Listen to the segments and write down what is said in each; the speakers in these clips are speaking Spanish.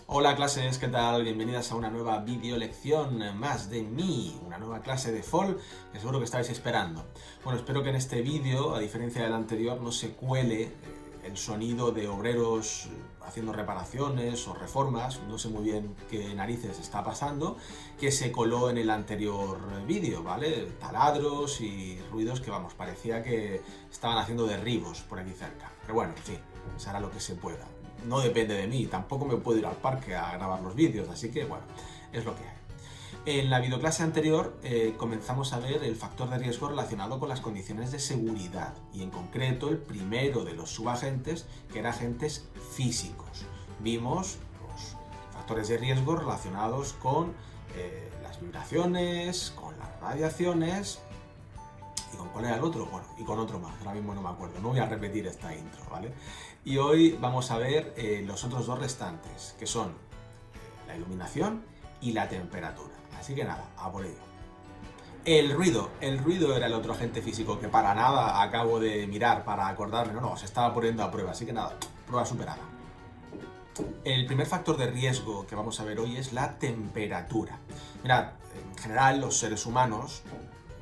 Hola clases, ¿qué tal? Bienvenidas a una nueva video lección más de mí, una nueva clase de FOL que seguro que estáis esperando. Bueno, espero que en este vídeo, a diferencia del anterior, no se cuele el sonido de obreros haciendo reparaciones o reformas, no sé muy bien qué narices está pasando, que se coló en el anterior vídeo, ¿vale? Taladros y ruidos que, vamos, parecía que estaban haciendo derribos por aquí cerca. Pero bueno, en fin, se hará lo que se pueda. No depende de mí, tampoco me puedo ir al parque a grabar los vídeos, así que bueno, es lo que hay. En la videoclase anterior comenzamos a ver el factor de riesgo relacionado con las condiciones de seguridad y en concreto el primero de los subagentes, que era agentes físicos. Vimos los factores de riesgo relacionados con las vibraciones, con las radiaciones. ¿Y con cuál era el otro? Bueno, y con otro más, ahora mismo no me acuerdo, no voy a repetir esta intro, ¿vale? Y hoy vamos a ver los otros dos restantes, que son la iluminación y la temperatura. Así que nada, a por ello. El ruido era el otro agente físico que para nada acabo de mirar para acordarme, no, se estaba poniendo a prueba, así que nada, prueba superada. El primer factor de riesgo que vamos a ver hoy es la temperatura. Mirad, en general los seres humanos,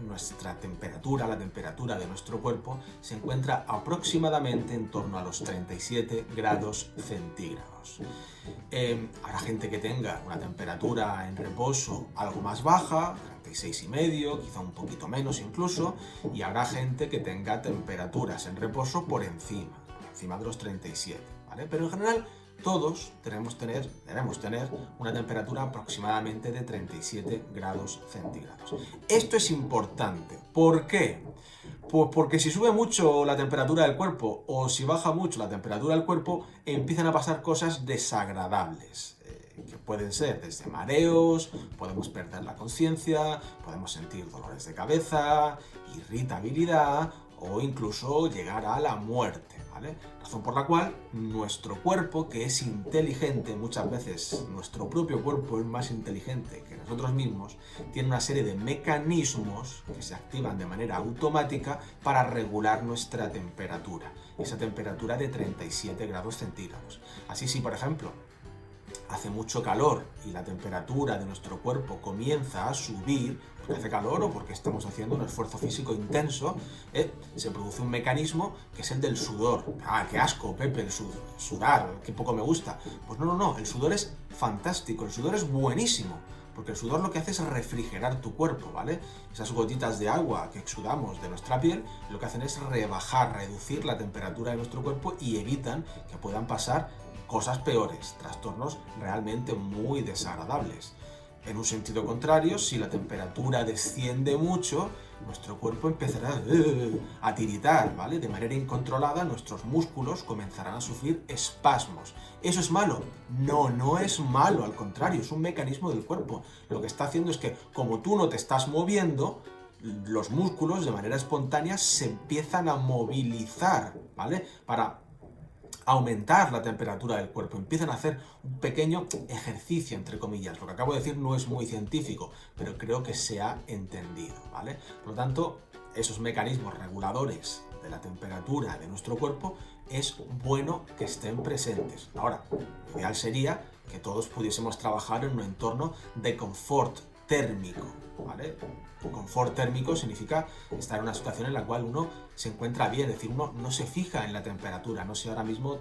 nuestra temperatura, la temperatura de nuestro cuerpo, se encuentra aproximadamente en torno a los 37 grados centígrados. Habrá gente que tenga una temperatura en reposo algo más baja, 36,5, quizá un poquito menos incluso, y habrá gente que tenga temperaturas en reposo por encima de los 37, ¿vale? Pero en general todos debemos tener una temperatura aproximadamente de 37 grados centígrados. Esto es importante. ¿Por qué? Pues porque si sube mucho la temperatura del cuerpo o si baja mucho la temperatura del cuerpo, empiezan a pasar cosas desagradables. Que pueden ser desde mareos, podemos perder la conciencia, podemos sentir dolores de cabeza, irritabilidad o incluso llegar a la muerte, ¿vale? Razón por la cual nuestro cuerpo, que es inteligente, muchas veces nuestro propio cuerpo es más inteligente que nosotros mismos, tiene una serie de mecanismos que se activan de manera automática para regular nuestra temperatura, esa temperatura de 37 grados centígrados. Así, si por ejemplo hace mucho calor y la temperatura de nuestro cuerpo comienza a subir porque hace calor o porque estamos haciendo un esfuerzo físico intenso, se produce un mecanismo que es el del sudor. ¡Ah, qué asco, Pepe, el sudar, qué poco me gusta! Pues no, el sudor es fantástico, el sudor es buenísimo, porque el sudor lo que hace es refrigerar tu cuerpo, ¿vale? Esas gotitas de agua que exudamos de nuestra piel lo que hacen es reducir la temperatura de nuestro cuerpo y evitan que puedan pasar cosas peores, trastornos realmente muy desagradables. En un sentido contrario, si la temperatura desciende mucho, nuestro cuerpo empezará a tiritar, ¿vale? De manera incontrolada, nuestros músculos comenzarán a sufrir espasmos. ¿Eso es malo? No es malo, al contrario, es un mecanismo del cuerpo. Lo que está haciendo es que, como tú no te estás moviendo, los músculos de manera espontánea se empiezan a movilizar, ¿vale? Para aumentar la temperatura del cuerpo, empiezan a hacer un pequeño ejercicio, entre comillas. Lo que acabo de decir no es muy científico, pero creo que se ha entendido, ¿vale? Por lo tanto, esos mecanismos reguladores de la temperatura de nuestro cuerpo es bueno que estén presentes. Ahora, lo ideal sería que todos pudiésemos trabajar en un entorno de confort térmico, ¿vale? Confort térmico significa estar en una situación en la cual uno se encuentra bien, es decir, uno no se fija en la temperatura. No sé ahora mismo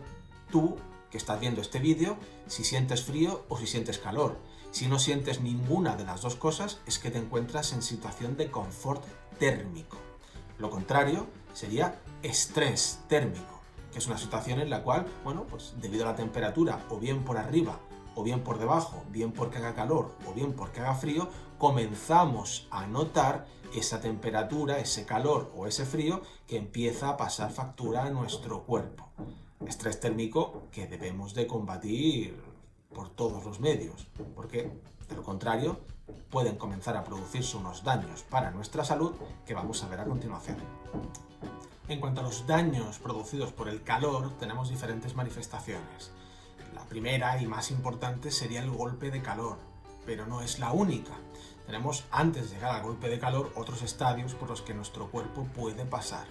tú que estás viendo este vídeo si sientes frío o si sientes calor. Si no sientes ninguna de las dos cosas es que te encuentras en situación de confort térmico. Lo contrario sería estrés térmico, que es una situación en la cual, bueno, pues debido a la temperatura o bien por arriba o bien por debajo, bien porque haga calor o bien porque haga frío, comenzamos a notar esa temperatura, ese calor o ese frío que empieza a pasar factura a nuestro cuerpo. Estrés térmico que debemos de combatir por todos los medios, porque de lo contrario pueden comenzar a producirse unos daños para nuestra salud que vamos a ver a continuación. En cuanto a los daños producidos por el calor, tenemos diferentes manifestaciones. La primera y más importante sería el golpe de calor, pero no es la única. Tenemos, antes de llegar al golpe de calor, otros estadios por los que nuestro cuerpo puede pasar.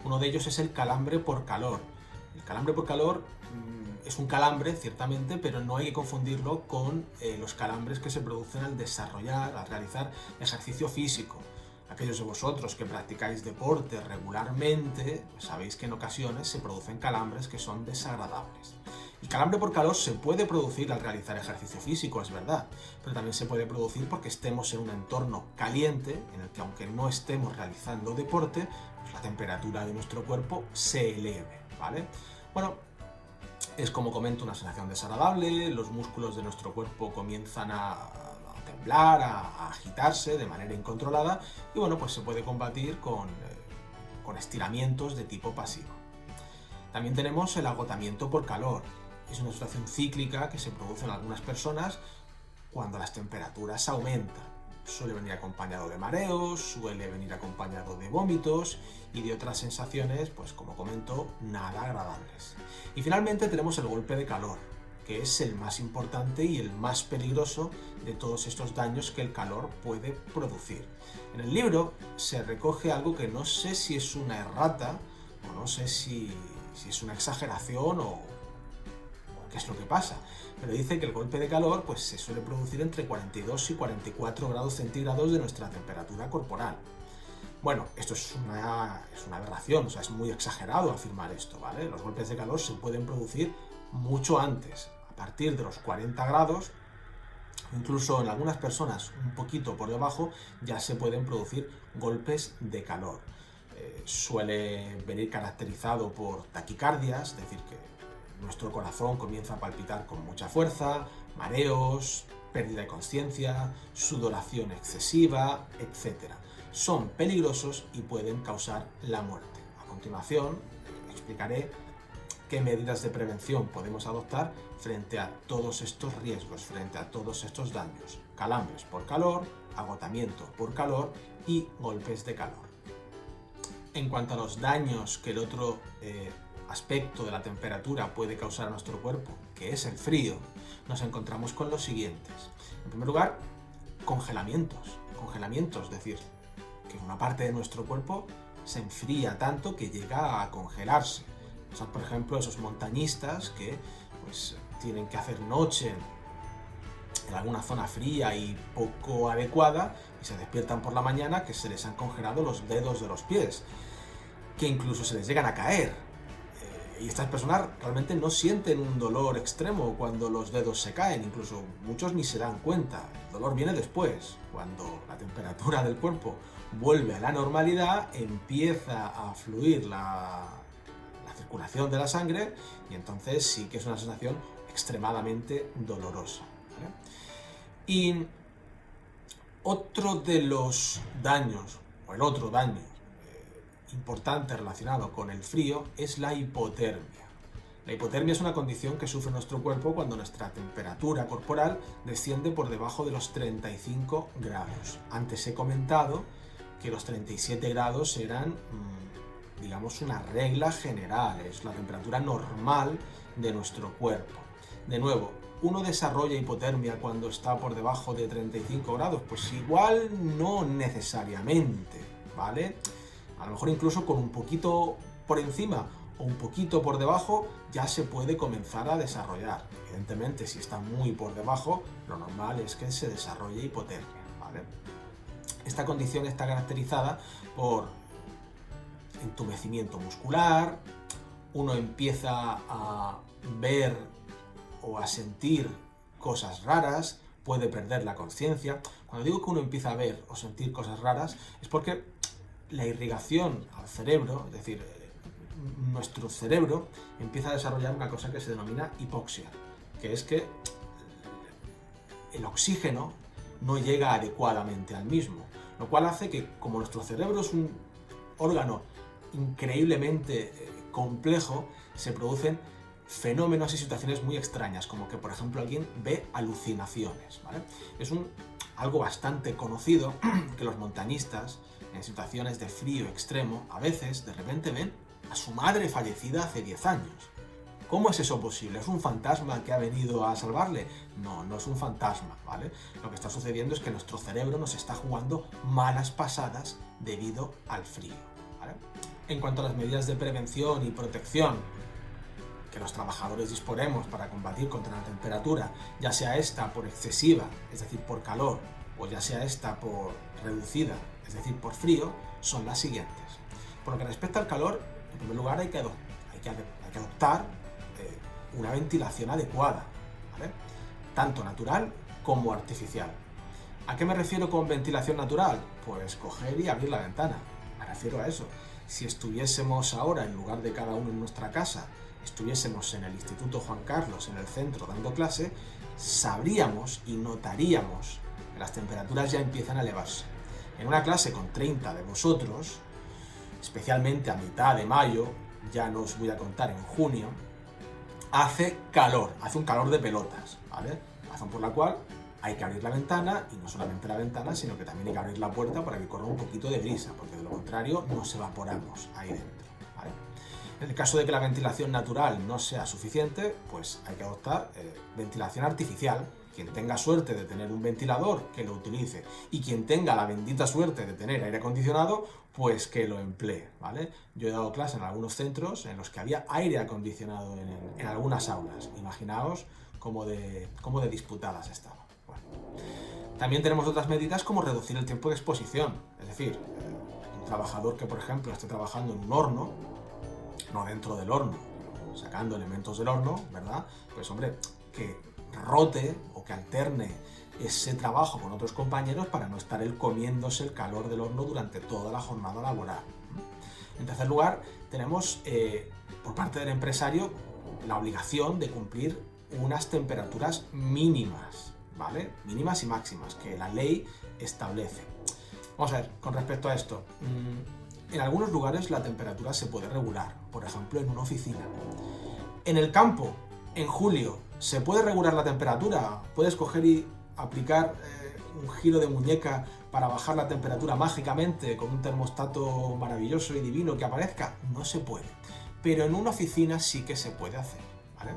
Uno de ellos es el calambre por calor. El calambre por calor es un calambre, ciertamente, pero no hay que confundirlo con los calambres que se producen al realizar ejercicio físico. Aquellos de vosotros que practicáis deporte regularmente, pues sabéis que en ocasiones se producen calambres que son desagradables. El calambre por calor se puede producir al realizar ejercicio físico, es verdad, pero también se puede producir porque estemos en un entorno caliente, en el que aunque no estemos realizando deporte, pues la temperatura de nuestro cuerpo se eleve, ¿vale? Bueno, es, como comento, una sensación desagradable, los músculos de nuestro cuerpo comienzan a temblar, a agitarse de manera incontrolada y bueno, pues se puede combatir con estiramientos de tipo pasivo. También tenemos el agotamiento por calor. Es una situación cíclica que se produce en algunas personas cuando las temperaturas aumentan. Suele venir acompañado de mareos, suele venir acompañado de vómitos y de otras sensaciones, pues como comento, nada agradables. Y finalmente tenemos el golpe de calor, que es el más importante y el más peligroso de todos estos daños que el calor puede producir. En el libro se recoge algo que no sé si es una errata o no sé si es una exageración o qué es lo que pasa, pero dice que el golpe de calor pues se suele producir entre 42 y 44 grados centígrados de nuestra temperatura corporal. Bueno, esto es una aberración, o sea, es muy exagerado afirmar esto, ¿vale? Los golpes de calor se pueden producir mucho antes, a partir de los 40 grados, incluso en algunas personas un poquito por debajo, ya se pueden producir golpes de calor. Suele venir caracterizado por taquicardias, es decir, que nuestro corazón comienza a palpitar con mucha fuerza, mareos, pérdida de conciencia, sudoración excesiva, etc. Son peligrosos y pueden causar la muerte. A continuación, explicaré qué medidas de prevención podemos adoptar frente a todos estos riesgos, frente a todos estos daños. Calambres por calor, agotamiento por calor y golpes de calor. En cuanto a los daños que el otro aspecto de la temperatura puede causar a nuestro cuerpo, que es el frío, nos encontramos con los siguientes. En primer lugar, congelamientos, es decir, que una parte de nuestro cuerpo se enfría tanto que llega a congelarse. Son, por ejemplo, esos montañistas que pues, tienen que hacer noche en alguna zona fría y poco adecuada y se despiertan por la mañana que se les han congelado los dedos de los pies, que incluso se les llegan a caer. Y estas personas realmente no sienten un dolor extremo cuando los dedos se caen, incluso muchos ni se dan cuenta. El dolor viene después, cuando la temperatura del cuerpo vuelve a la normalidad, empieza a fluir la circulación de la sangre y entonces sí que es una sensación extremadamente dolorosa, ¿vale? Y otro de los daños, o el otro daño importante relacionado con el frío, es la hipotermia. La hipotermia es una condición que sufre nuestro cuerpo cuando nuestra temperatura corporal desciende por debajo de los 35 grados. Antes he comentado que los 37 grados eran, digamos, una regla general, es la temperatura normal de nuestro cuerpo. De nuevo, ¿uno desarrolla hipotermia cuando está por debajo de 35 grados? Pues igual no necesariamente, ¿vale? A lo mejor incluso con un poquito por encima o un poquito por debajo ya se puede comenzar a desarrollar. Evidentemente, si está muy por debajo, lo normal es que se desarrolle hipotermia, ¿vale? Esta condición está caracterizada por entumecimiento muscular, uno empieza a ver o a sentir cosas raras, puede perder la conciencia. Cuando digo que uno empieza a ver o sentir cosas raras es porque la irrigación al cerebro, es decir, nuestro cerebro empieza a desarrollar una cosa que se denomina hipoxia, que es que el oxígeno no llega adecuadamente al mismo, lo cual hace que, como nuestro cerebro es un órgano increíblemente complejo, se producen fenómenos y situaciones muy extrañas, como que, por ejemplo, alguien ve alucinaciones, ¿vale? Es algo bastante conocido que los montañistas, en situaciones de frío extremo, a veces, de repente ven a su madre fallecida hace 10 años. ¿Cómo es eso posible? ¿Es un fantasma que ha venido a salvarle? No, no es un fantasma, ¿vale? Lo que está sucediendo es que nuestro cerebro nos está jugando malas pasadas debido al frío, ¿vale? En cuanto a las medidas de prevención y protección que los trabajadores disponemos para combatir contra la temperatura, ya sea esta por excesiva, es decir, por calor, o ya sea esta por reducida, es decir, por frío, son las siguientes. Por lo que respecta al calor, en primer lugar hay que adoptar una ventilación adecuada, ¿vale? Tanto natural como artificial. ¿A qué me refiero con ventilación natural? Pues coger y abrir la ventana. Me refiero a eso. Si estuviésemos ahora, en lugar de cada uno en nuestra casa, estuviésemos en el Instituto Juan Carlos, en el centro, dando clase, sabríamos y notaríamos que las temperaturas ya empiezan a elevarse. En una clase con 30 de vosotros, especialmente a mitad de mayo, ya no os voy a contar en junio, hace calor, hace un calor de pelotas, ¿vale? Razón por la cual hay que abrir la ventana, y no solamente la ventana, sino que también hay que abrir la puerta para que corra un poquito de brisa, porque de lo contrario nos evaporamos ahí dentro, ¿vale? En el caso de que la ventilación natural no sea suficiente, pues hay que adoptar ventilación artificial. Quien tenga suerte de tener un ventilador, que lo utilice, y quien tenga la bendita suerte de tener aire acondicionado, pues que lo emplee, ¿vale? Yo he dado clase en algunos centros en los que había aire acondicionado en algunas aulas. Imaginaos cómo de disputadas estaban. Bueno. También tenemos otras medidas como reducir el tiempo de exposición. Es decir, un trabajador que, por ejemplo, esté trabajando en un horno, no dentro del horno, sacando elementos del horno, ¿verdad? Pues hombre, que rote o que alterne ese trabajo con otros compañeros para no estar él comiéndose el calor del horno durante toda la jornada laboral. En tercer lugar, tenemos por parte del empresario la obligación de cumplir unas temperaturas mínimas, ¿vale? Mínimas y máximas que la ley establece. Vamos a ver, con respecto a esto, en algunos lugares la temperatura se puede regular, por ejemplo en una oficina. En el campo, en julio, ¿se puede regular la temperatura? ¿Puedes coger y aplicar un giro de muñeca para bajar la temperatura mágicamente con un termostato maravilloso y divino que aparezca? No se puede. Pero en una oficina sí que se puede hacer, ¿vale?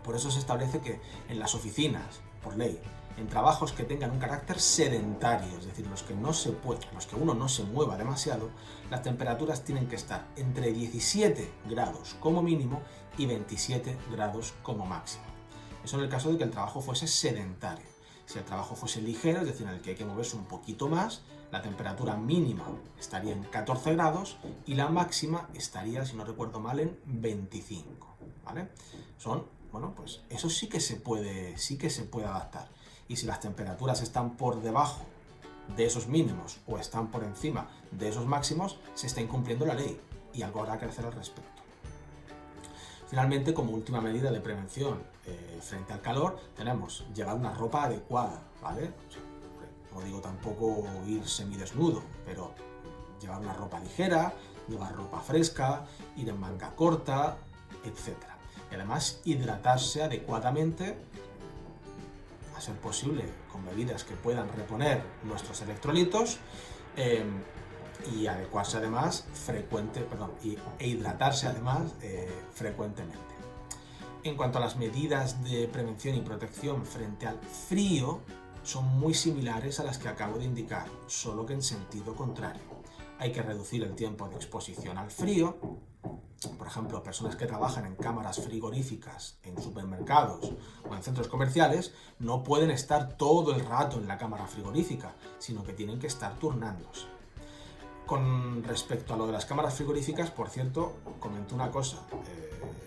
Por eso se establece que en las oficinas, por ley, en trabajos que tengan un carácter sedentario, es decir, los que uno no se mueva demasiado, las temperaturas tienen que estar entre 17 grados como mínimo y 27 grados como máximo. Eso en el caso de que el trabajo fuese sedentario. Si el trabajo fuese ligero, es decir, en el que hay que moverse un poquito más, la temperatura mínima estaría en 14 grados y la máxima estaría, si no recuerdo mal, en 25, ¿vale? Pues eso sí que se puede adaptar. Y si las temperaturas están por debajo de esos mínimos o están por encima de esos máximos, se está incumpliendo la ley y algo habrá que hacer al respecto. Finalmente, como última medida de prevención frente al calor, tenemos llevar una ropa adecuada, ¿vale? No digo tampoco ir semidesnudo, pero llevar una ropa ligera, llevar ropa fresca, ir en manga corta, etc. Y además hidratarse adecuadamente, a ser posible con bebidas que puedan reponer nuestros electrolitos, y adecuarse además e hidratarse además frecuentemente. En cuanto a las medidas de prevención y protección frente al frío, son muy similares a las que acabo de indicar, solo que en sentido contrario. Hay que reducir el tiempo de exposición al frío. Por ejemplo, personas que trabajan en cámaras frigoríficas, en supermercados o en centros comerciales, no pueden estar todo el rato en la cámara frigorífica, sino que tienen que estar turnándose. Con respecto a lo de las cámaras frigoríficas, por cierto, comento una cosa.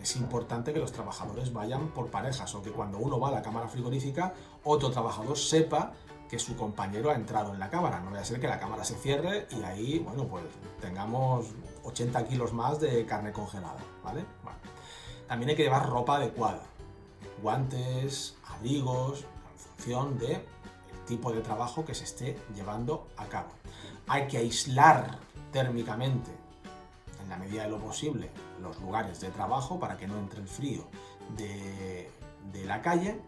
Es importante que los trabajadores vayan por parejas, o que cuando uno va a la cámara frigorífica, otro trabajador sepa que su compañero ha entrado en la cámara. No vaya a ser que la cámara se cierre y ahí, pues tengamos 80 kilos más de carne congelada, ¿vale? Bueno, también hay que llevar ropa adecuada, guantes, abrigos, en función del tipo de trabajo que se esté llevando a cabo. Hay que aislar térmicamente, en la medida de lo posible, los lugares de trabajo para que no entre el frío de la calle.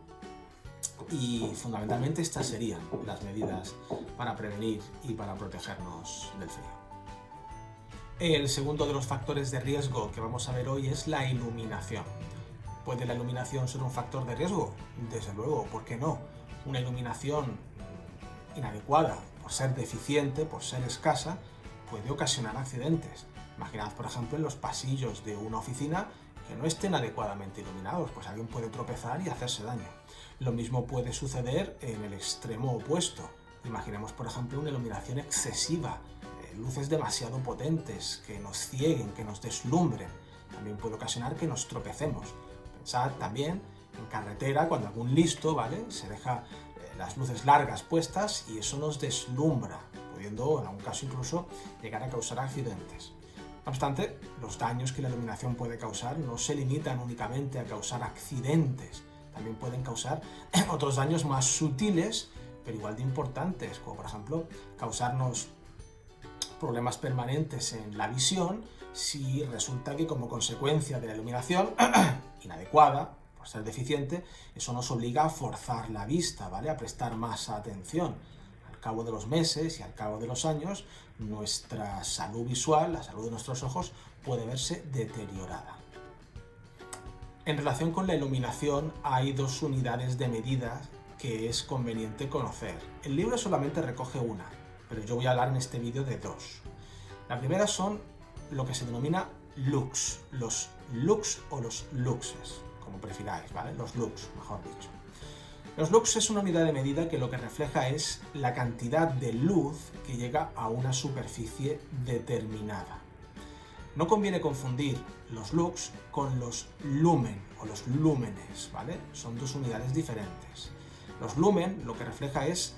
Y fundamentalmente estas serían las medidas para prevenir y para protegernos del frío. El segundo de los factores de riesgo que vamos a ver hoy es la iluminación. ¿Puede la iluminación ser un factor de riesgo? Desde luego, ¿por qué no? Una iluminación inadecuada, por ser deficiente, por ser escasa, puede ocasionar accidentes. Imaginad, por ejemplo, en los pasillos de una oficina que no estén adecuadamente iluminados, pues alguien puede tropezar y hacerse daño. Lo mismo puede suceder en el extremo opuesto. Imaginemos, por ejemplo, una iluminación excesiva, luces demasiado potentes que nos cieguen, que nos deslumbren. También puede ocasionar que nos tropecemos. Pensad también en carretera, cuando algún listo, ¿vale?, se deja las luces largas puestas y eso nos deslumbra, pudiendo en algún caso incluso llegar a causar accidentes. No obstante, los daños que la iluminación puede causar no se limitan únicamente a causar accidentes, también pueden causar otros daños más sutiles, pero igual de importantes, como por ejemplo causarnos problemas permanentes en la visión si resulta que como consecuencia de la iluminación inadecuada, por ser deficiente, eso nos obliga a forzar la vista, ¿vale?, a prestar más atención. Al cabo de los meses y al cabo de los años, nuestra salud visual, la salud de nuestros ojos, puede verse deteriorada. En relación con la iluminación, hay dos unidades de medida que es conveniente conocer. El libro solamente recoge una, pero yo voy a hablar en este vídeo de dos. La primera son lo que se denomina lux, los lux o los luxes, como prefiráis, ¿vale? Los lux, mejor dicho. Los lux es una unidad de medida que lo que refleja es la cantidad de luz que llega a una superficie determinada. No conviene confundir los lux con los lumen o los lúmenes, ¿vale? Son dos unidades diferentes. Los lumen lo que refleja es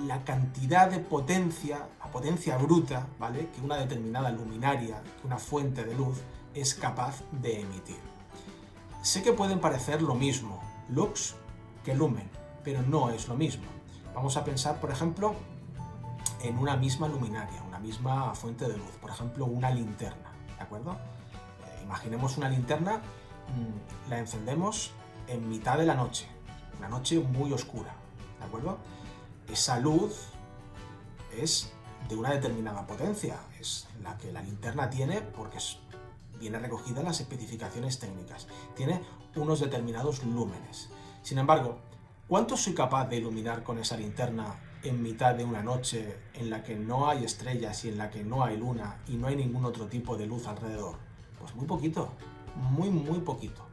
la cantidad de potencia, la potencia bruta, ¿vale?, que una determinada luminaria, que una fuente de luz es capaz de emitir. Sé que pueden parecer lo mismo, lux que lumen, pero no es lo mismo. Vamos a pensar, por ejemplo, en una misma luminaria, una misma fuente de luz, por ejemplo, una linterna, ¿de acuerdo? Imaginemos una linterna, la encendemos en mitad de la noche, una noche muy oscura, ¿de acuerdo? Esa luz es de una determinada potencia, es la que la linterna tiene porque viene recogida en las especificaciones técnicas, tiene unos determinados lúmenes. Sin embargo, ¿cuánto soy capaz de iluminar con esa linterna en mitad de una noche en la que no hay estrellas y en la que no hay luna y no hay ningún otro tipo de luz alrededor? Pues muy poquito, muy poquito.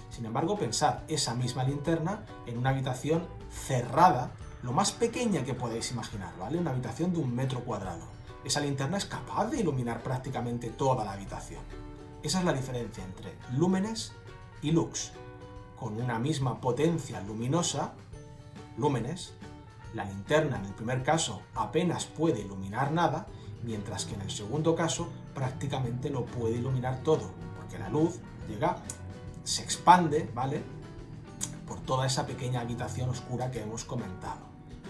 Sin embargo, pensad esa misma linterna en una habitación cerrada, lo más pequeña que podéis imaginar, ¿vale? Una habitación de 1 metro cuadrado. Esa linterna es capaz de iluminar prácticamente toda la habitación. Esa es la diferencia entre lúmenes y lux. Con una misma potencia luminosa, lúmenes, la linterna en el primer caso apenas puede iluminar nada, mientras que en el segundo caso prácticamente lo puede iluminar todo, porque la luz llega, se expande, ¿vale?, por toda esa pequeña habitación oscura que hemos comentado.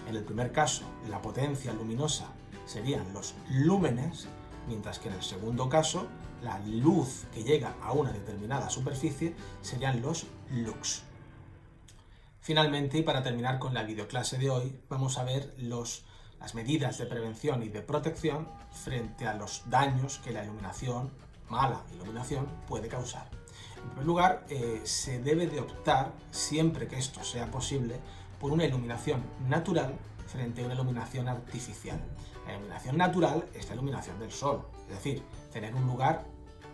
En el primer caso, la potencia luminosa serían los lúmenes, mientras que en el segundo caso, la luz que llega a una determinada superficie serían los lux. Finalmente, y para terminar con la videoclase de hoy, vamos a ver las medidas de prevención y de protección frente a los daños que la iluminación, mala iluminación, puede causar. En primer lugar, se debe de optar, siempre que esto sea posible, por una iluminación natural frente a una iluminación artificial. La iluminación natural es la iluminación del sol, es decir, tener un lugar,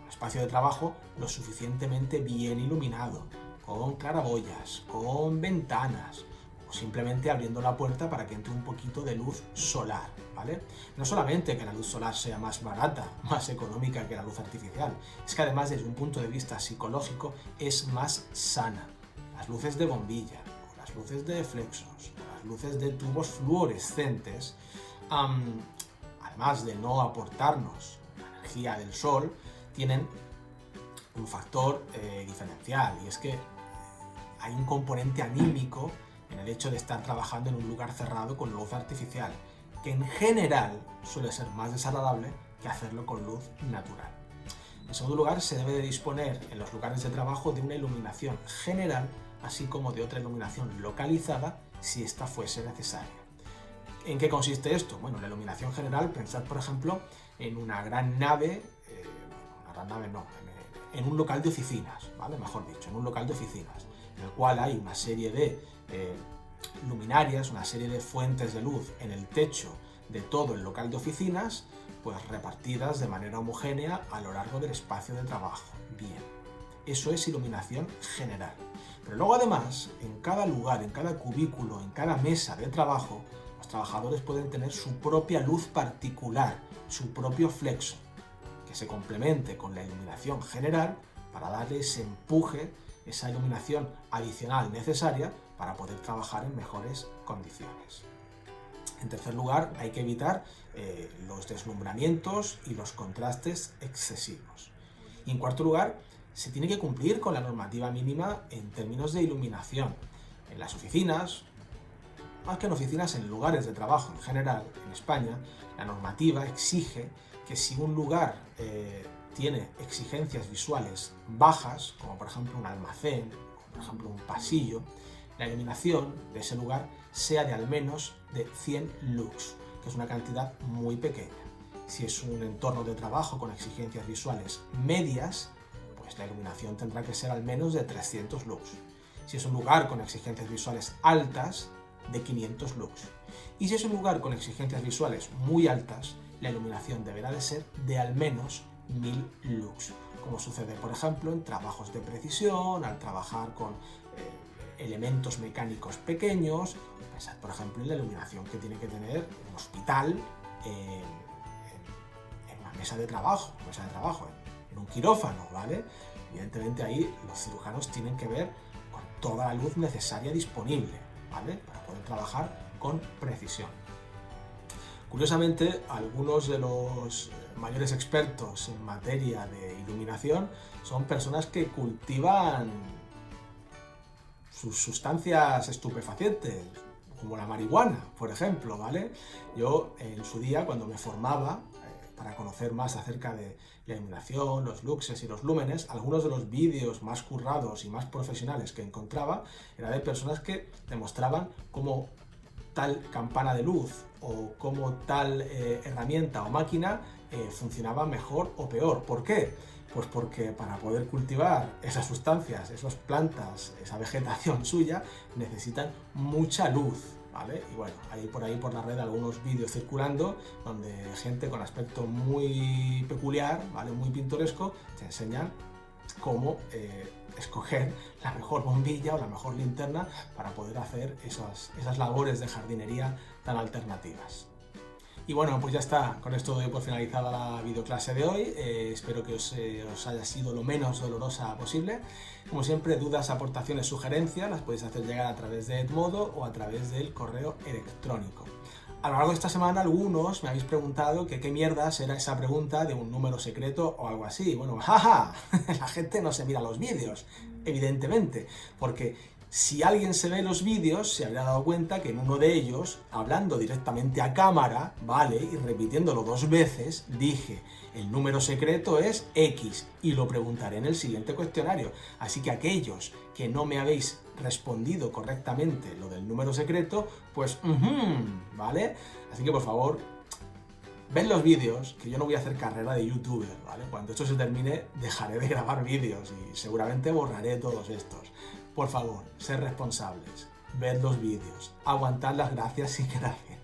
un espacio de trabajo lo suficientemente bien iluminado, con claraboyas, con ventanas, o simplemente abriendo la puerta para que entre un poquito de luz solar, ¿vale? No solamente que la luz solar sea más barata, más económica que la luz artificial, es que además desde un punto de vista psicológico es más sana. Las luces de bombilla, o las luces de flexos, o las luces de tubos fluorescentes, además de no aportarnos la energía del sol, tienen un factor diferencial, y es que hay un componente anímico en el hecho de estar trabajando en un lugar cerrado con luz artificial, que en general suele ser más desagradable que hacerlo con luz natural. En segundo lugar, se debe de disponer en los lugares de trabajo de una iluminación general, así como de otra iluminación localizada si esta fuese necesaria. ¿En qué consiste esto? Bueno, la iluminación general, pensad por ejemplo en una gran nave, en un local de oficinas, ¿vale? Mejor dicho, en un local de oficinas, en el cual hay una serie de luminarias, una serie de fuentes de luz en el techo de todo el local de oficinas, pues repartidas de manera homogénea a lo largo del espacio de trabajo. Bien, eso es iluminación general. Pero luego además, en cada lugar, en cada cubículo, en cada mesa de trabajo, los trabajadores pueden tener su propia luz particular, su propio flexo, que se complemente con la iluminación general para darle ese empuje, esa iluminación adicional necesaria para poder trabajar en mejores condiciones. En tercer lugar, hay que evitar los deslumbramientos y los contrastes excesivos. Y en cuarto lugar, se tiene que cumplir con la normativa mínima en términos de iluminación. En las oficinas, más que en oficinas, en lugares de trabajo en general, en España, la normativa exige que si un lugar tiene exigencias visuales bajas, como por ejemplo un almacén, como por ejemplo un pasillo, la iluminación de ese lugar sea de al menos de 100 lux, que es una cantidad muy pequeña. Si es un entorno de trabajo con exigencias visuales medias, pues la iluminación tendrá que ser al menos de 300 lux. Si es un lugar con exigencias visuales altas, de 500 lux. Y si es un lugar con exigencias visuales muy altas, la iluminación deberá de ser de al menos 1000 lux, como sucede por ejemplo en trabajos de precisión, al trabajar con elementos mecánicos pequeños. Pensad por ejemplo en la iluminación que tiene que tener un hospital en una mesa de trabajo, en un quirófano, ¿vale? Evidentemente ahí los cirujanos tienen que ver con toda la luz necesaria disponible, ¿vale? Para poder trabajar con precisión. Curiosamente, algunos de los mayores expertos en materia de iluminación son personas que cultivan sus sustancias estupefacientes, como la marihuana, por ejemplo, ¿vale? Yo en su día, cuando me formaba, para conocer más acerca de la iluminación, los luxes y los lúmenes, algunos de los vídeos más currados y más profesionales que encontraba eran de personas que demostraban cómo tal campana de luz o cómo tal herramienta o máquina funcionaba mejor o peor. ¿Por qué? Pues porque para poder cultivar esas sustancias, esas plantas, esa vegetación suya, necesitan mucha luz, ¿vale? Y bueno, hay por ahí por la red algunos vídeos circulando donde gente con aspecto muy peculiar, ¿vale? Muy pintoresco, te enseñan cómo escoger la mejor bombilla o la mejor linterna para poder hacer esas labores de jardinería tan alternativas. Y bueno, pues ya está, con esto doy por finalizada la videoclase de hoy. Espero que os haya sido lo menos dolorosa posible. Como siempre, dudas, aportaciones, sugerencias las podéis hacer llegar a través de Edmodo o a través del correo electrónico. A lo largo de esta semana algunos me habéis preguntado que qué mierdas era esa pregunta de un número secreto o algo así. Bueno, jaja, la gente no se mira los vídeos, evidentemente, porque si alguien se ve los vídeos, se habrá dado cuenta que en uno de ellos, hablando directamente a cámara, ¿vale? Y repitiéndolo 2 veces, dije, el número secreto es X, y lo preguntaré en el siguiente cuestionario. Así que aquellos que no me habéis respondido correctamente lo del número secreto, pues, ¿vale? Así que por favor, ved los vídeos, que yo no voy a hacer carrera de youtuber, ¿vale? Cuando esto se termine, dejaré de grabar vídeos y seguramente borraré todos estos. Por favor, sed responsables, ved los vídeos, aguantad las gracias sin quedar bien.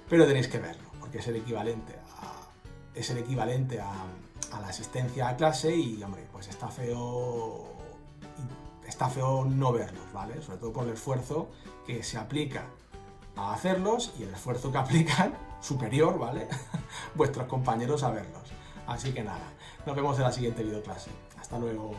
Pero tenéis que verlo, porque es el equivalente a la asistencia a clase y, hombre, pues está feo no verlos, ¿vale? Sobre todo por el esfuerzo que se aplica a hacerlos y el esfuerzo que aplican, superior, ¿vale? Vuestros compañeros a verlos. Así que nada, nos vemos en la siguiente videoclase. Hasta luego.